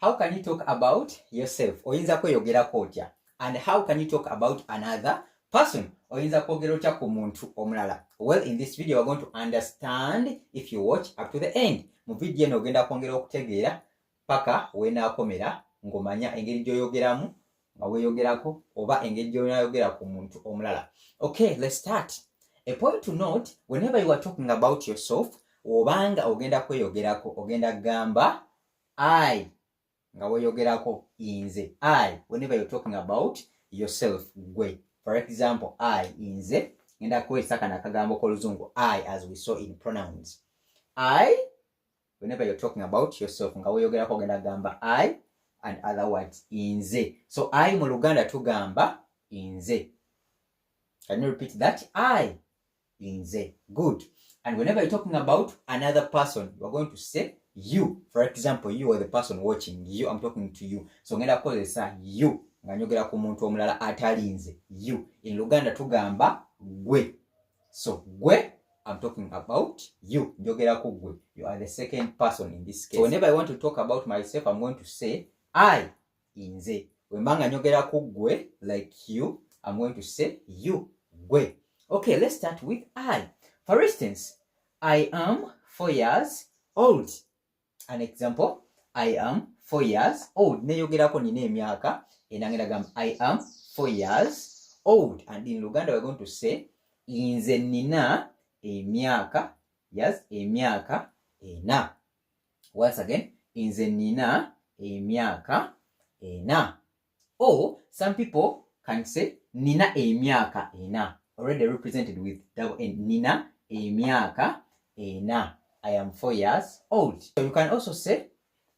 how can you talk about yourself? Oyinza kweyogerako otya? And how can you talk about another person? Oyinza kwogera otya ku muntu omulala? Well, in this video we're going to understand if you watch up to the end. Mu video eno ogenda kwongera okutegeera paka wenaakomera ng'omanya engeri gy'oyogeramu nga weeyogerako oba engeri gy'onayogera ku muntu omulala. Okay, let's start. A point to note, whenever you are talking about yourself, obanga ogenda kweyogerako ogenda gamba I nga weeyogerako inze. I, whenever you're talking about yourself, gwe. For example, I, inze, ngenda kukozesa kano akagambo k'oluzungu I, as we saw in pronouns. I, whenever you're talking about yourself, nga weeyogerako ogenda gamba I, and other words, inze. So I mu Luganda tugamba inze. Can you repeat that? I, inze. Good. And whenever you're talking about another person, you're going to say you. For example, you are the person watching. You, I'm talking to you. So ngenda kukozesa you nga njogera ku muntu omulala atali nze. You. In Luganda tugamba gwe. So gwe, I'm talking about you. Njogera ku gwe. You are the second person in this case. So whenever I want to talk about myself, I'm going to say I, inze. Wembanga njogera ku gwe, like you, I'm going to say you, gwe. Okay, let's start with I. For instance, I am 4 years old. An example, I am 4 years old. Neyogerako nina emyaka enangenda gamba I am 4 years old. And in Luganda we're going to say inze nina emyaka, yes, emyaka ena. Once again, inze nina emyaka ena. Or some people can say nina emyaka ena, already represented with double N. Nina emyaka ena. I am 4 years old. So you can also say,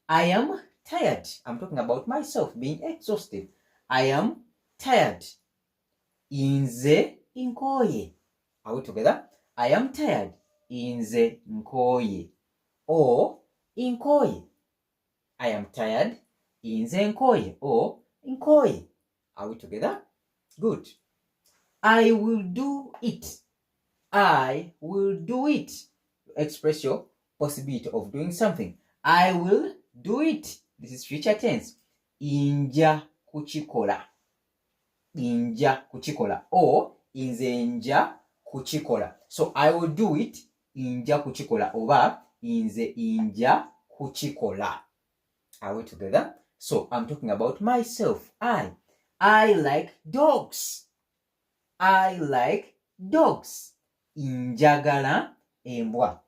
I am tired. I'm talking about myself being exhausted. I am tired. Inze nkoye. Are we together? I am tired. Inze nkoye. Or nkoye. I am tired. Inze nkoye. Or nkoye. Are we together? Good. I will do it. I will do it. Express your possibility of doing something. I will do it. This is future tense. Inja kuchikola. Inja kuchikola. Or inze nja kuchikola. So I will do it. Inja kuchikola. Oba inze inja kuchikola. Are we together? So I'm talking about myself. I like dogs. I like dogs. Njagala embwa.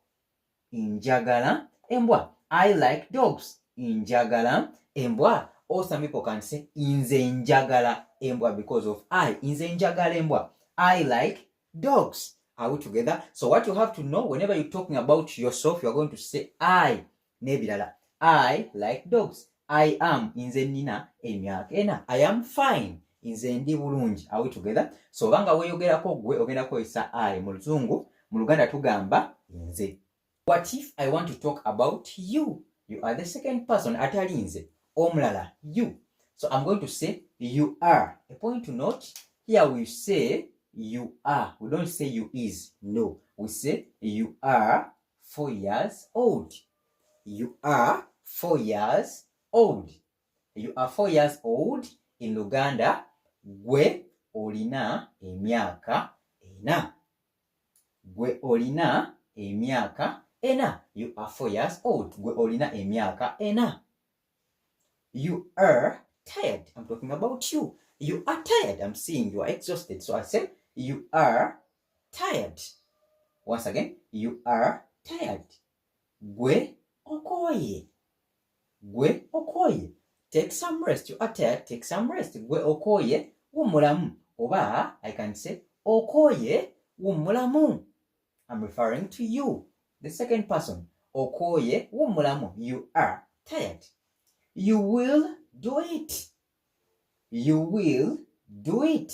Njagala embwa. I like dogs. Njagala embwa. Or some people can say inze njagala embwa because of I. Inze njagala embwa. I like dogs. Are we together? So what you have to know, whenever you're talking about yourself, you're going to say I. Nebilala. I like dogs. I am inze nina emyaka ena. I am fine. Inze ndi bulungi. Are we together? So banga weeyogerako gwe ogenda kukozesa I mu Luzungu, mu Luganda tugamba nze. What if I want to talk about you? You are the second person atali nze. Omulala, you. So I'm going to say you are. A point to note, here we say you are. We don't say you is. No. We say you are 4 years old. You are 4 years old. You are 4 years old. In Luganda, gwe olina emyaka ena. Gwe olina emyaka ena. You are 4 years old. Gwe olina emyaka ena. You are tired. I'm talking about you. You are tired. I'm seeing you are exhausted. So I say you are tired. Once again, you are tired. Gwe okoye. Gwe okoye. Take some rest. You are tired. Take some rest. Gwe okoye wumulamu. Oba I can say okoye wumulamu. I'm referring to you, the second person. Okoye wumulamu. You are tired. You will do it. You will do it.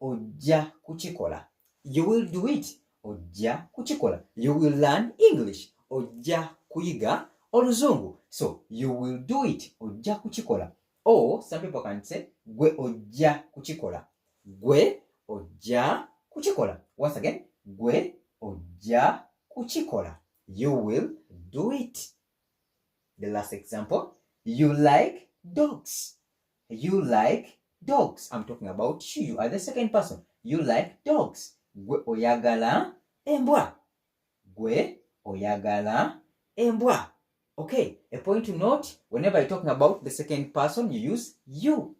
Ojja kuchikola. You will do it. Ojja kuchikola. You will learn English. Ojja kuyiga Oluzungu. So you will do it. Ojja kuchikola. Or some people can say gwe ojja kuchikola. Gwe ojja kuchikola. Once again, gwe ojja kuchikola. You will do it. The last example, You like dogs. You like dogs. I'm talking about you. You are the second person. You like dogs. Gwe oyagala embwa. Gwe oyagala embwa. Okay, a point to note, whenever you're talking about the second person, you use you.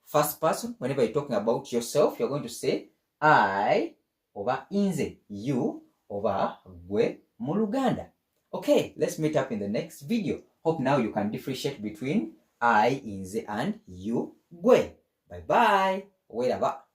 First person, whenever you're talking about yourself, you're going to say I over inze, you over gwe mu Luganda. Okay, let's meet up in the next video. Hope now you can differentiate between I, inze, and you, gwe. Bye bye. Welaba.